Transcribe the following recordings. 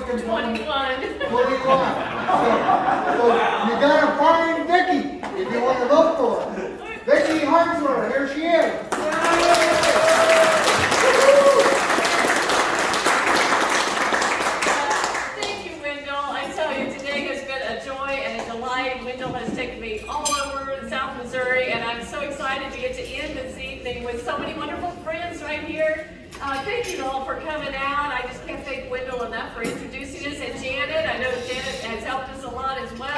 Republican? 21. 21. So you gotta find Vicky if you want to vote for her. Vicky Hartzler, here she is. Thank you, Wendell. I tell you, today has been a joy and a delight. Wendell has taken me all over South Missouri, and I'm so excited to get to end this evening with so many wonderful friends right here. Thank you all for coming out. I just can't thank Wendell enough for introducing us, and Janet. I know Janet has helped us a lot as well.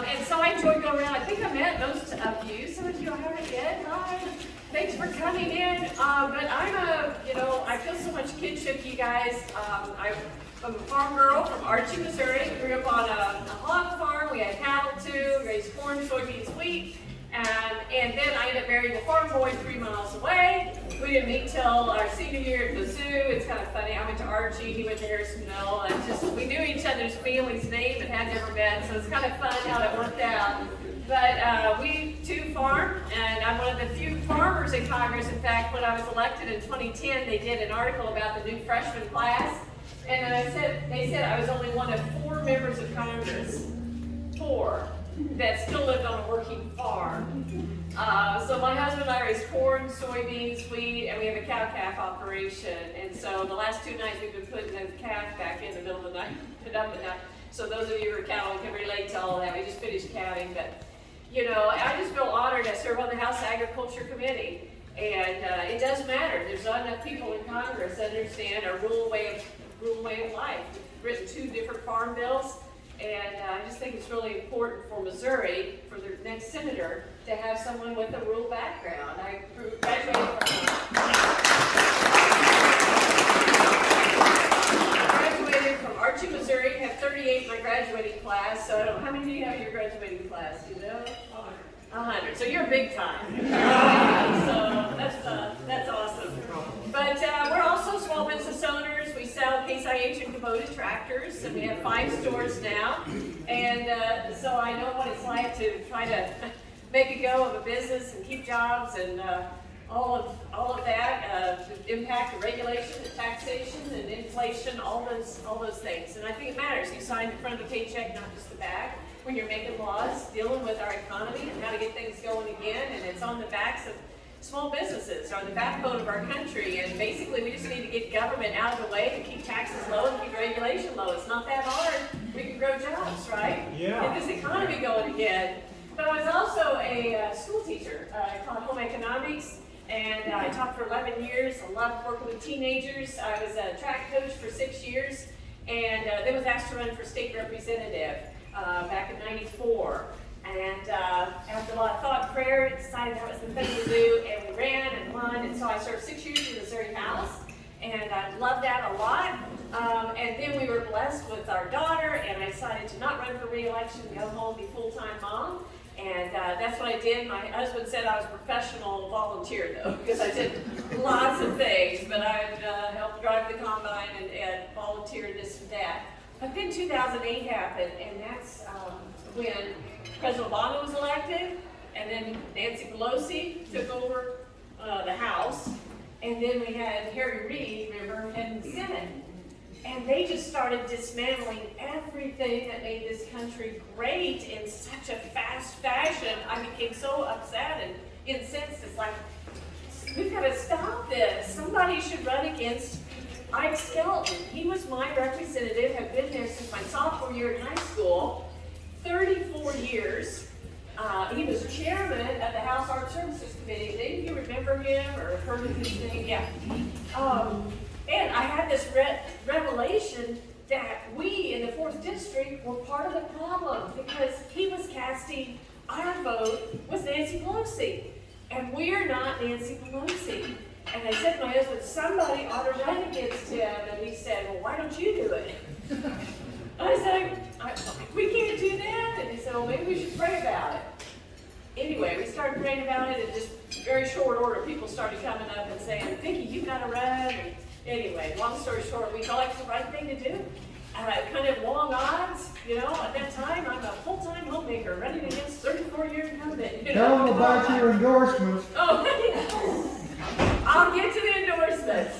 And so I enjoyed going around. I think I met most of you. Some of you I haven't yet. Hi. Thanks for coming in. But I feel so much kinship, you guys. I'm a farm girl from Archie, Missouri. Grew up on a hog farm. We had cattle too. Raised corn, soybeans, wheat. And then I ended up marrying a farm boy 3 miles away. We didn't meet till our senior year at the zoo. It's kind of funny. I went to Archie, he went to Harrisonville, and we knew each other's family's name and had never met, so it's kind of fun how that worked out. But we too farm, and I'm one of the few farmers in Congress. In fact, when I was elected in 2010, they did an article about the new freshman class, and they said I was only one of 4 members of Congress, 4, that still lived on a working farm. So my husband and I raise corn, soybeans, wheat, and we have a cow-calf operation. And so the last 2 nights we've been putting the calf back in the middle of the night, put up at night. So those of you who are cattle can relate to all that. We just finished calving, but I just feel honored to serve on the House Agriculture Committee. And it does matter. There's not enough people in Congress that understand a rural way of life. We've written 2 different farm bills. And I just think it's really important for Missouri, for the next senator, to have someone with a rural background. I graduated from Archie, Missouri. I have 38 in my graduating class. So I don't know, how many do you have in your graduating class? Do you know? 100. So you're big time. So that's awesome. But we're also small business owners. We sell Case IH and Kubota tractors, and we have 5 stores now. And so I know what it's like to try to make a go of a business and keep jobs and all of that, the impact of regulation, the taxation, and inflation, all those things. And I think it matters. You sign the front of the paycheck, not just the back, when you're making laws, dealing with our economy and how to get things going again. And it's on the backs of small businesses are the backbone of our country, and basically we just need to get government out of the way to keep taxes low and keep regulation low. It's not that hard. We can grow jobs, right? Yeah. Get this economy going again. But I was also a school teacher. I taught home economics, and I taught for 11 years. I loved working with teenagers. I was a track coach for 6 years, and then was asked to run for state representative back in '94. And after a lot of thought and prayer, decided that was the thing to do, and we ran and won. And so I served 6 years in the Missouri House, and I loved that a lot. And then we were blessed with our daughter, and I decided to not run for re-election, go home, be full-time mom. And that's what I did. My husband said I was a professional volunteer, though, because I did lots of things. But I helped drive the combine and volunteer this and that. But then 2008 happened, and that's when President Obama was elected, and then Nancy Pelosi took over the House, and then we had Harry Reid, remember, heading the Senate. And they just started dismantling everything that made this country great in such a fast fashion. I became so upset and incensed. It's like, we've got to stop this. Somebody should run against Ike Skelton. He was my representative, have been there since my sophomore year in high school, 34 years. He was chairman of the House Armed Services Committee. Didn't you remember him or heard of his name? Yeah. And I had this revelation that we in the 4th District were part of the problem because he was casting our vote with Nancy Pelosi. And we're not Nancy Pelosi. And I said to my husband, somebody ought to run against him. And he said, well, why don't you do it? I said, we can't do that. And he said, well, maybe we should pray about it. Anyway, we started praying about it, and just very short order, people started coming up and saying, Vicky, you've got to run. And anyway, long story short, we thought it's the right thing to do. Kind of long odds, at that time, I'm a full-time homemaker running against 34-year incumbent. Tell them about your endorsements. Oh, I'll get to the endorsements.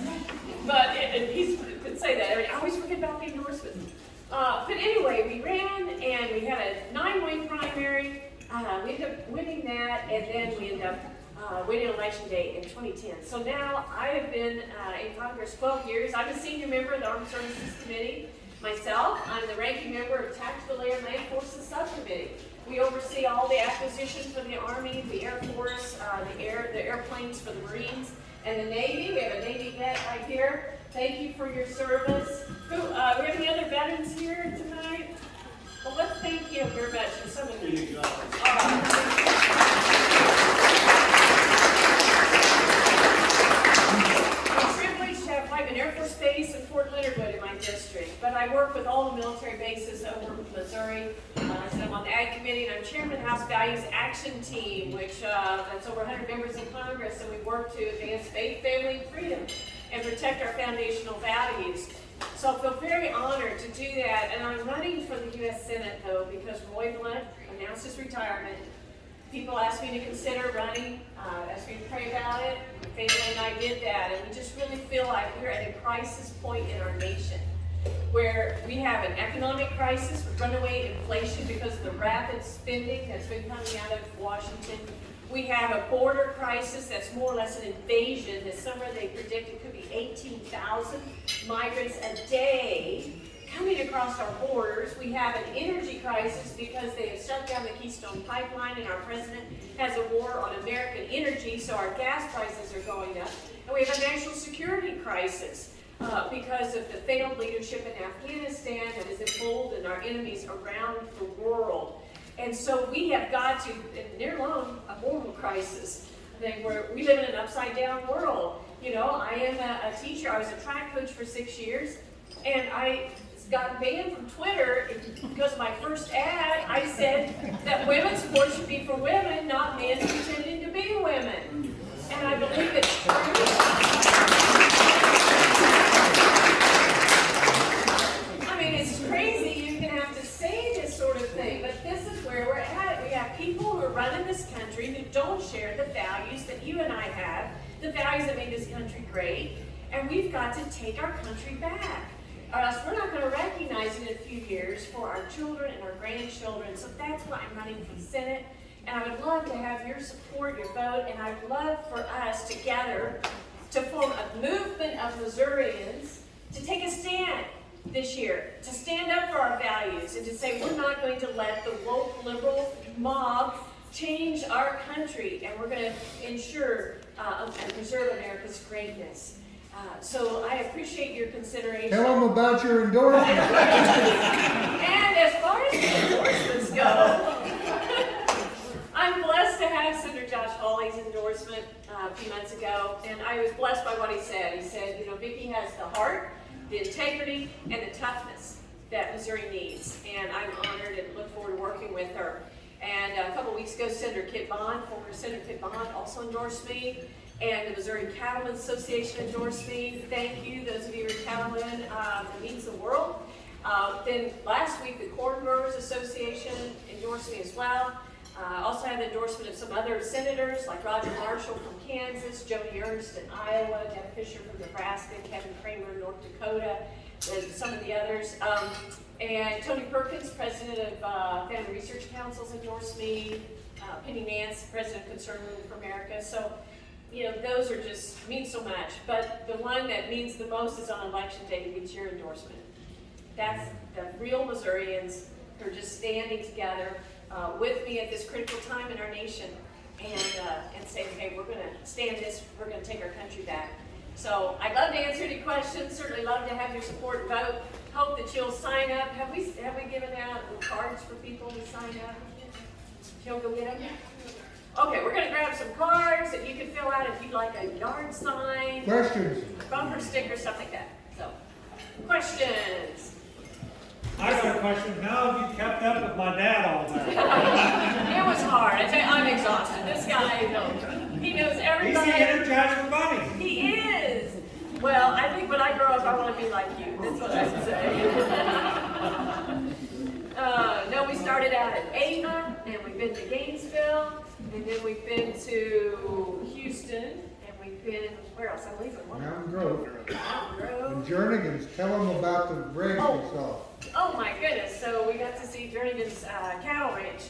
But he's been say that. I always forget about the endorsements. But anyway, we ran and we had a 9-way primary. We ended up winning that, and then we ended up winning election day in 2010. So now I have been in Congress 12 years. I'm a senior member of the Armed Services Committee. Myself, I'm the ranking member of Tactical Air Land Forces Subcommittee. We oversee all the acquisition for the Army, the Air Force, the airplanes for the Marines, and the Navy. We have a Navy vet right here. Thank you for your service. We have any other veterans here tonight? Well, let's thank him very much for some of you. I'm privileged to have Whiteman Air Force Base and Fort Leonard Wood in my district, but I work with all the military bases over Missouri. So I'm on the Ag Committee, and I'm chairman of the House Values Action Team, which that's over 100 members in Congress, and we work to advance faith, family, and freedom, and protect our foundational values. So I feel very honored to do that, and I'm running for the U.S. Senate, though, because Roy Blunt announced his retirement. People asked me to consider running, asked me to pray about it. My family and I did that, and we just really feel like we're at a crisis point in our nation, where we have an economic crisis with runaway inflation because of the rapid spending that's been coming out of Washington. We have a border crisis that's more or less an invasion. This summer they predict it could be 18,000 migrants a day coming across our borders. We have an energy crisis because they have shut down the Keystone Pipeline, and our president has a war on American energy, so our gas prices are going up. And we have a national security crisis because of the failed leadership in Afghanistan that has emboldened our enemies around the world. And so we have got to, near long, a moral crisis. I think we live in an upside-down world. You know, I am a teacher. I was a track coach for 6 years, and I got banned from Twitter because of my first ad. I said that women's sports should be for women, not men pretending to be women. And I believe it's true. I mean, it's crazy you can have to say this sort of thing, but this is where we're at. We have people who are running this country who don't share the values that you and I have, the values that make this country great, and we've got to take our country back. Or else we're not going to recognize it in a few years for our children and our grandchildren. So that's why I'm running for Senate. And I would love to have your support, your vote, and I'd love for us together to form a movement of Missourians to take a stand this year, to stand up for our values and to say we're not going to let the woke liberal mob change our country, and we're going to ensure and preserve America's greatness. So I appreciate your consideration. Tell them about your endorsement. And as far as the endorsements go, I'm blessed to have Senator Josh Hawley's endorsement a few months ago, and I was blessed by what he said. He said, you know, Vicky has the heart, the integrity, and the toughness that Missouri needs, and I'm honored and look forward to working with her. And a couple weeks ago, Senator Kit Bond, former Senator Kit Bond, also endorsed me. And the Missouri Cattleman Association endorsed me. Thank you, those of you who are Cattleman. It means the world. Then last week, the Corn Growers Association endorsed me as well. I also had the endorsement of some other senators, like Roger Marshall from Kansas, Joni Ernst in Iowa, Deb Fisher from Nebraska, Kevin Kramer in North Dakota, and some of the others. And Tony Perkins, president of Family Research Councils, endorsed me. Penny Nance, president of Concerned Women for America. So, you know, those are just mean so much. But the one that means the most is on election day to get your endorsement. That's the real Missourians who are just standing together with me at this critical time in our nation and saying, hey, we're going to stand this, we're going to take our country back. So I'd love to answer any questions, certainly love to have your support and vote. Hope that you'll sign up. Have we given out cards for people to sign up? You'll go get them? Okay, we're going to grab some cards that you can fill out if you'd like a yard sign, Questions? bumper sticker, stuff like that. So, questions? I got a question. How have you kept up with my dad all day? It was hard. I tell you, I'm exhausted. This guy, he knows everybody. He's the Energizer Bunny. He is. Well, I think when I grow up, I want to be like you. That's what I would say. No, we started out at Ava, and we've been to Gainesville, and then we've been to Houston, and we've been, where else? I believe in one. Mountain Grove. Mountain Grove. And Jernigan's, tell them about the ranch we saw. Oh my goodness, so we got to see Jernigan's cattle ranch,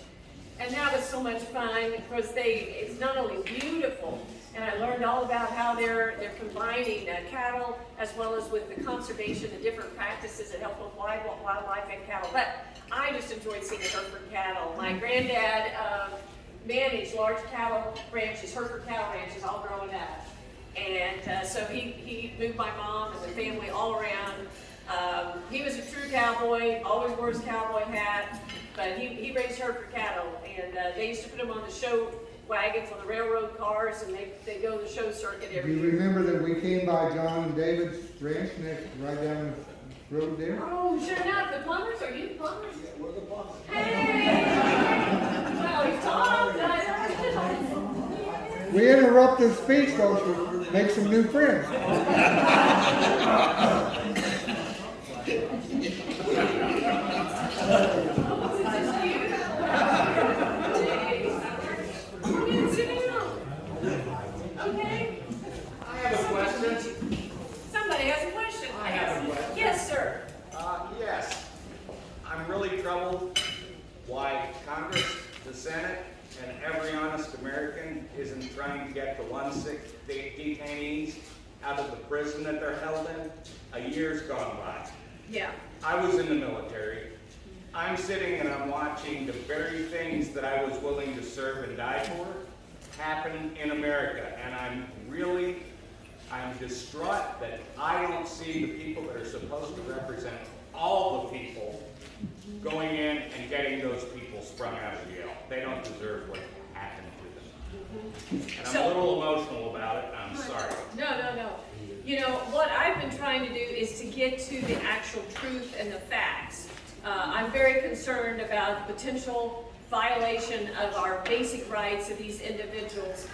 and that was so much fun because it's not only beautiful, and I learned all about how they're combining cattle as well as with the conservation, the different practices that help with wildlife and cattle. But I just enjoyed seeing the Hereford cattle. My granddad managed large cattle ranches, Hereford cattle ranches, all growing up. And so he moved my mom and the family all around. He was a true cowboy, always wore his cowboy hat, but he raised Hereford cattle, and they used to put them on the show wagons on the railroad cars, and they go to the show circuit Do every you year. remember that we came by John and David's ranch next, right down the road there? Oh, sure enough, the plumbers, are you the plumbers? Yeah, we're the plumbers. Hey! Well, he's talked. We interrupt his speech, though, to make some new friends. Okay. I have a question. Somebody has a question. I have a question. Yes, sir. Yes. I'm really troubled why Congress, the Senate, and every honest American isn't trying to get the 1/6 detainees out of the prison that they're held in. A year's gone by. Yeah. I was in the military. I'm sitting and I'm watching the very things that I was willing to serve and die for happen in America. And I'm distraught that I don't see the people that are supposed to represent all the people going in and getting those people sprung out of jail. They don't deserve what happened to them. And I'm a little emotional about it. I'm sorry. No. You know, what I've been trying to do is to get to the actual truth and the facts. I'm very concerned about the potential violation of our basic rights of these individuals.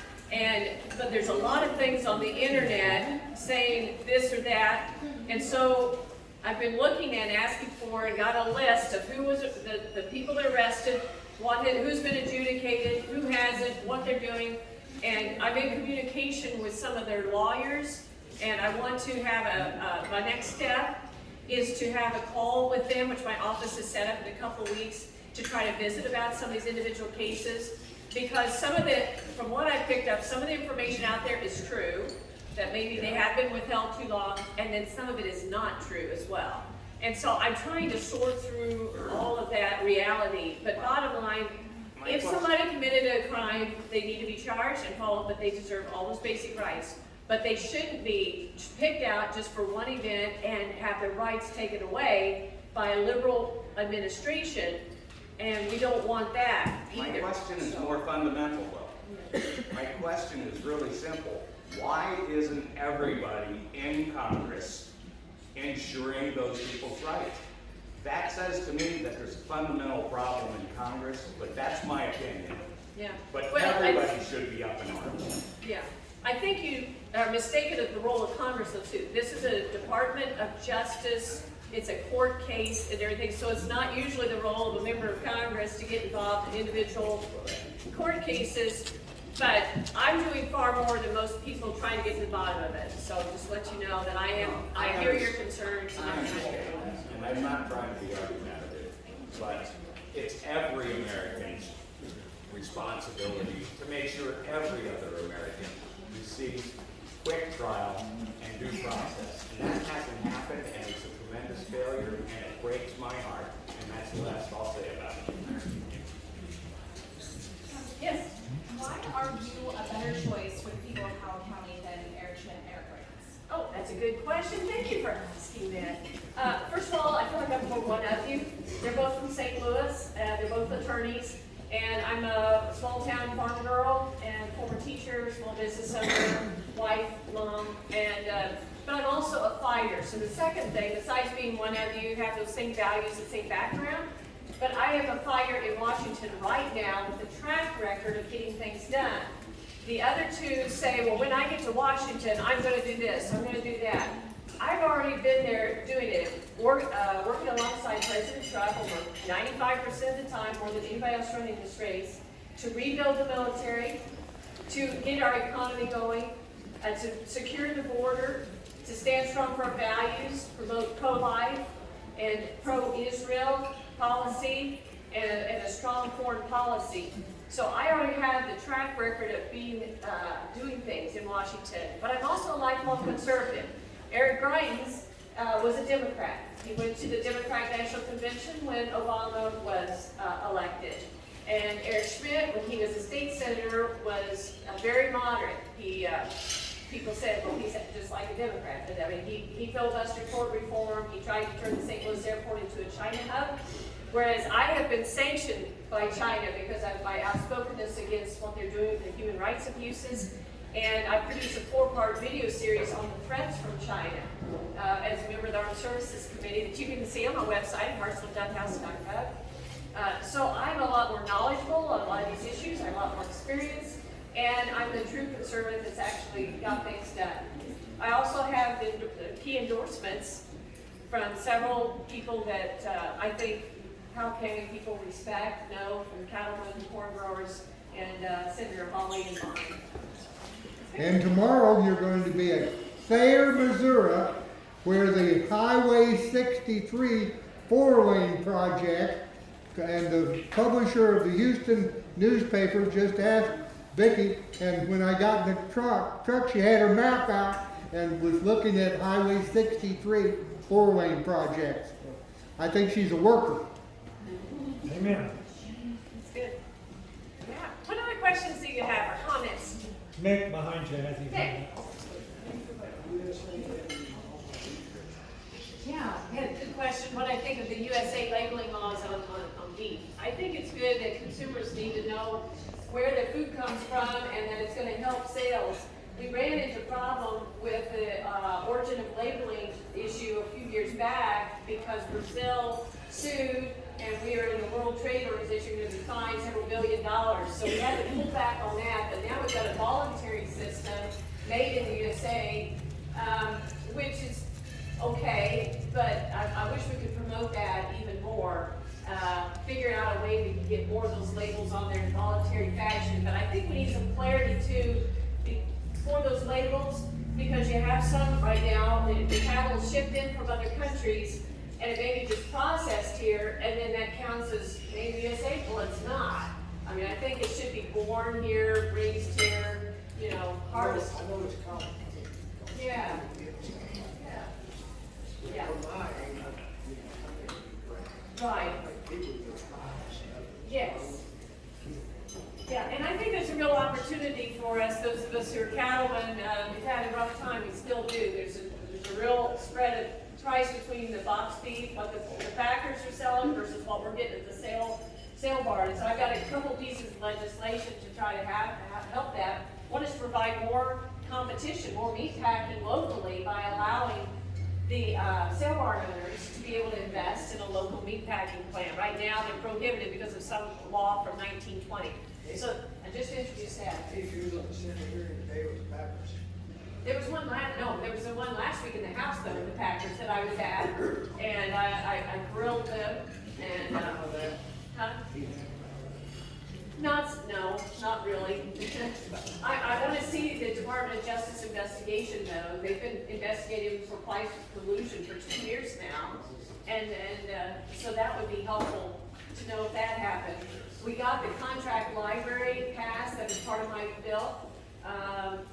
But there's a lot of things on the internet saying this or that. And so I've been looking and asking for and got a list of who was the people that arrested, who's been adjudicated, who hasn't, what they're doing. And I'm in communication with some of their lawyers, and I want to have my next step is to have a call with them, which my office has set up in a couple of weeks, to try to visit about some of these individual cases. Because from what I picked up, some of the information out there is true, that maybe they have been withheld too long, and then some of it is not true as well. And so I'm trying to sort through all of that reality. But bottom line, if somebody committed a crime, they need to be charged and followed, but they deserve all those basic rights. But they shouldn't be picked out just for one event and have their rights taken away by a liberal administration, and we don't want that My either. question is more fundamental, though. My question is really simple. Why isn't everybody in Congress ensuring those people's rights? That says to me that there's a fundamental problem in Congress, but that's my opinion. Yeah. But Well, everybody should be up in arms. Yeah. I think you are mistaken of the role of Congress, though, too. This is a Department of Justice. It's a court case and everything, so it's not usually the role of a member of Congress to get involved in individual court cases. But I'm doing far more than most people trying to get to the bottom of it. So just let you know that I hear your concerns. And I'm not trying to be argumentative, but it's every American's responsibility to make sure every other American receives quick trial and due process. And that hasn't happened, and it's a tremendous failure, and it breaks my heart, and that's the last I'll say about it. Yes. Why are you a better choice for the people of Howard County than Eric Schmidt and Eric Reitz? Oh, that's a good question. Thank you for asking that. First of all, I feel like I'm more one of you. They're both from St. Louis. They're both attorneys. And I'm a small town farm girl and former teacher, small business owner, wife, mom, but I'm also a fighter. So the second thing, besides being one of you, have those same values and same background, but I am a fighter in Washington right now with a track record of getting things done. The other two say, well, when I get to Washington, I'm going to do this, I'm going to do that. I've already been there doing it, working alongside President Trump over 95% of the time, more than anybody else running this race, to rebuild the military, to get our economy going, to secure the border, to stand strong for our values, promote pro-life and pro-Israel policy, and a strong foreign policy. So I already have the track record of doing things in Washington, but I'm also a lifelong conservative. Eric Greitens was a Democrat. He went to the Democratic National Convention when Obama was elected. And Eric Schmidt, when he was a state senator, was very moderate. People said, well, he's just like a Democrat. But, I mean, he filibustered port reform. He tried to turn the St. Louis airport into a China hub. Whereas I have been sanctioned by China because of my outspokenness against what they're doing with the human rights abuses. And I produced a 4-part video series on the threats from China as a member of the Armed Services Committee that you can see on my website, hartzler.house.gov. So I'm a lot more knowledgeable on a lot of these issues. I have a lot more experience. And I'm the true conservative that's actually got things done. I also have the key endorsements from several people that I think Powell County people respect, know, from Cattleman, corn growers, and Senator Hawley and mine. And tomorrow you're going to be at Thayer, Missouri, where the Highway 63 4-lane project and the publisher of the Houston newspaper just asked Vicky, and when I got in the truck she had her map out and was looking at Highway 63 4-lane projects. I think she's a worker. Amen. That's good. Yeah. What other questions do you have or comments? Mick behind you as you Mick. Yeah, good question. What I think of the USA labeling laws on beef. I think it's good that consumers need to know where their food comes from and that it's going to help sales. We ran into a problem with the origin of labeling issue a few years back because Brazil sued and we are in the World Trade Organization going to be fined several $1 billion. So we had to pull back on that, but now we've got a voluntary system made in the USA, which is okay, but I wish we could promote that even more. Figure out a way we can get more of those labels on there in voluntary fashion. But I think we need some clarity too for those labels, because you have some right now, the cattle shipped in from other countries and it may be just processed here, and then that counts as made in the USA. Well, it's not. I mean, I think it should be born here, raised here, you know, harvested. I know it's complicated. Yeah. Yeah. Right. Yes. Yeah, and I think there's a real opportunity for us, those of us who are cattlemen. We've had a rough time, we still do. There's a real spread of price between the box beef, what the packers are selling versus what we're getting at the sale barn. And so I've got a couple pieces of legislation to try to help that. One is to provide more competition, more meat packing locally by allowing the sale barn owners to be able to invest in a local meat packing plant. Right now, they're prohibited because of some law from 1920. So I just introduced that. There was one last week in the House though, the Packers that I was at, and I grilled them and huh? Not really. I want to see the Department of Justice investigation though. They've been investigating for price collusion for 2 years now, and so that would be helpful to know if that happened. We got the contract library passed, that was part of my bill,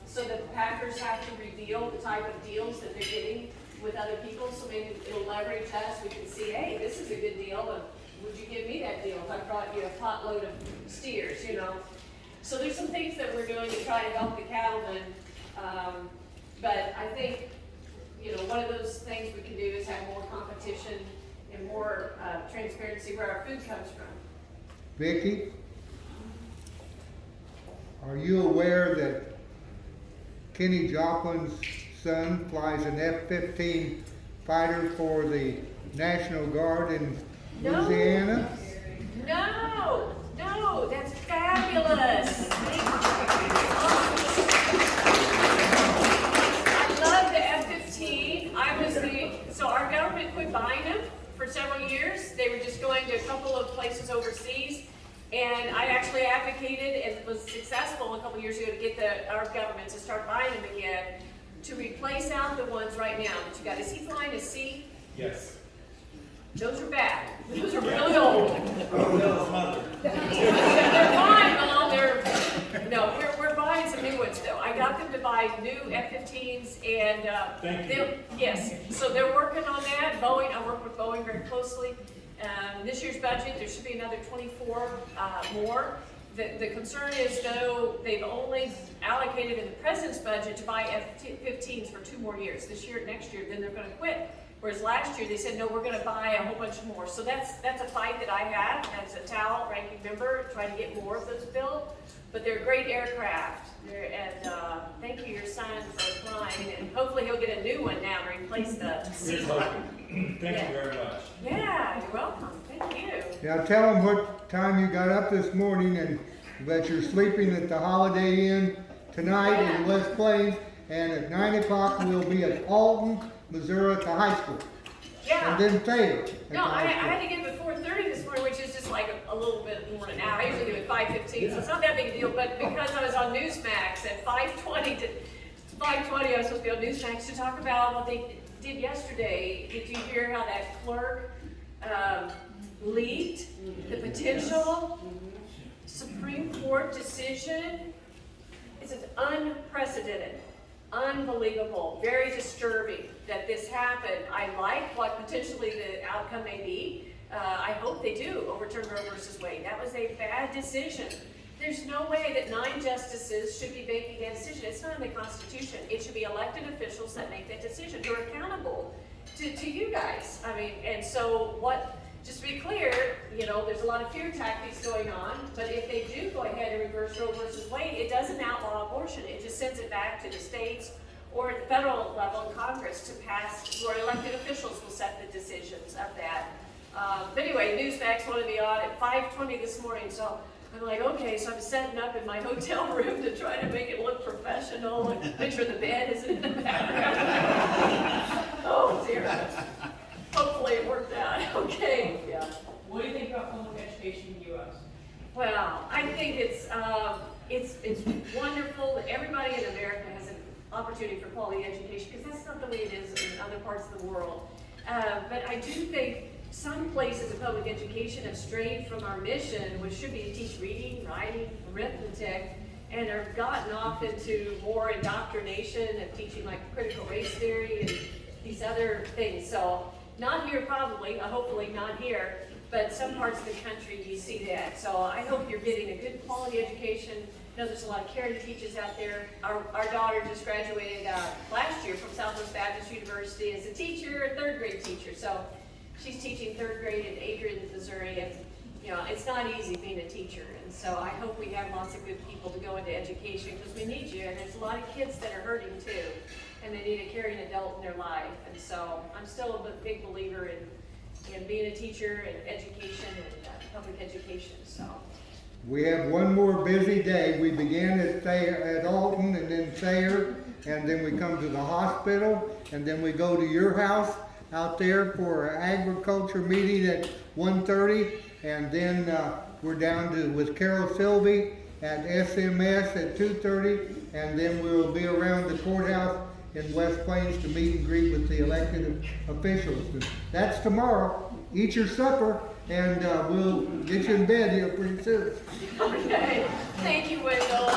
so that the Packers have to reveal the type of deals that they're getting with other people, so maybe it'll leverage us. We can see, hey, this is a good deal, and would you give me that deal if I brought you a potload of steers, you know? So there's some things that we're doing to try to help the cattlemen, but I think, you know, one of those things we can do is have more competition and more transparency where our food comes from. Vicky, are you aware that Kenny Joplin's son flies an F-15 fighter for the National Guard in Louisiana? No, that's fabulous. I love the F-15. So our government quit buying them for several years. They were just going to a couple of places overseas. And I actually advocated and was successful a couple years ago to get our government to start buying them again, to replace out the ones right now that you got. Is he flying a C? Yes. Those are bad. Those are really old. Bill's mother. They're fine, Mom. No, we're buying some new ones though. I got them to buy new F-15s and Thank you. yes, so they're working on that. Boeing, I work with Boeing very closely. This year's budget, there should be another 24 more. The concern is though, they've only allocated in the president's budget to buy F-15s for 2 more years. This year, next year, then they're gonna quit. Whereas last year they said, no, we're gonna buy a whole bunch more. So that's a fight that I have as a TAL ranking member, trying to get more of those built. But they're great aircraft. Thank you, your son, for flying. And hopefully he'll get a new one now to replace the C. Here's hoping. Thank you very much. Yeah, you're welcome. Thank you. Now tell them what time you got up this morning and that you're sleeping at the Holiday Inn tonight in West Plains, and at 9 o'clock we'll be at Alton, Missouri at the high school. Yeah. And then Thayer at the No, I high had school. to get up at 4:30 this morning, which is just like a little bit more than an hour. I usually do it at 5:15, so it's not that big a deal. But because I was on Newsmax at 5:20 to 5:20, I was supposed to be on Newsmax to talk about what they did yesterday. Did you hear how that clerk leaked the potential Supreme Court decision? It's unprecedented, unbelievable, very disturbing that this happened. I like what potentially the outcome may be. I hope they do overturn Roe versus Wade. That was a bad decision. There's no way that 9 justices should be making that decision. It's not in the Constitution. It should be elected officials that make that decision. They're accountable to you guys. I mean, and so just to be clear, there's a lot of fear tactics going on, but if they do go ahead and reverse Roe versus Wade, it doesn't outlaw abortion. It just sends it back to the states or at the federal level in Congress to pass, where elected officials will set the decisions of that. But anyway, Newsmax wanted me on at 5:20 this morning, so I'm like, okay, so I'm setting up in my hotel room to try to make it look professional and make sure the bed isn't in the background. Oh dear. Hopefully it worked out. Okay. Yeah. What do you think about public education in the U.S.? Well, I think it's wonderful that everybody in America has an opportunity for quality education, because that's not the way it is in other parts of the world. But I do think some places of public education have strayed from our mission, which should be to teach reading, writing, arithmetic, and have gotten off into more indoctrination of teaching like critical race theory and these other things. So not here probably, hopefully not here, but some parts of the country you see that. So I hope you're getting a good quality education. I know there's a lot of caring teachers out there. Our daughter just graduated last year from Southwest Baptist University as a teacher, a 3rd grade teacher. So she's teaching 3rd grade in Adrian, Missouri, and it's not easy being a teacher. And so I hope we have lots of good people to go into education, because we need you. And there's a lot of kids that are hurting too, and they need a caring adult in their life. And so I'm still a big believer in being a teacher and education and public education. So. We have one more busy day. We began at Alton and then Thayer, and then we come to the hospital, and then we go to your house out there for an agriculture meeting at 1:30, and then we're down with Carol Sylvie at SMS at 2:30, and then we'll be around the courthouse in West Plains to meet and greet with the elected officials. And that's tomorrow. Eat your supper, and we'll get you in bed here pretty soon. Okay. Thank you, Wendell.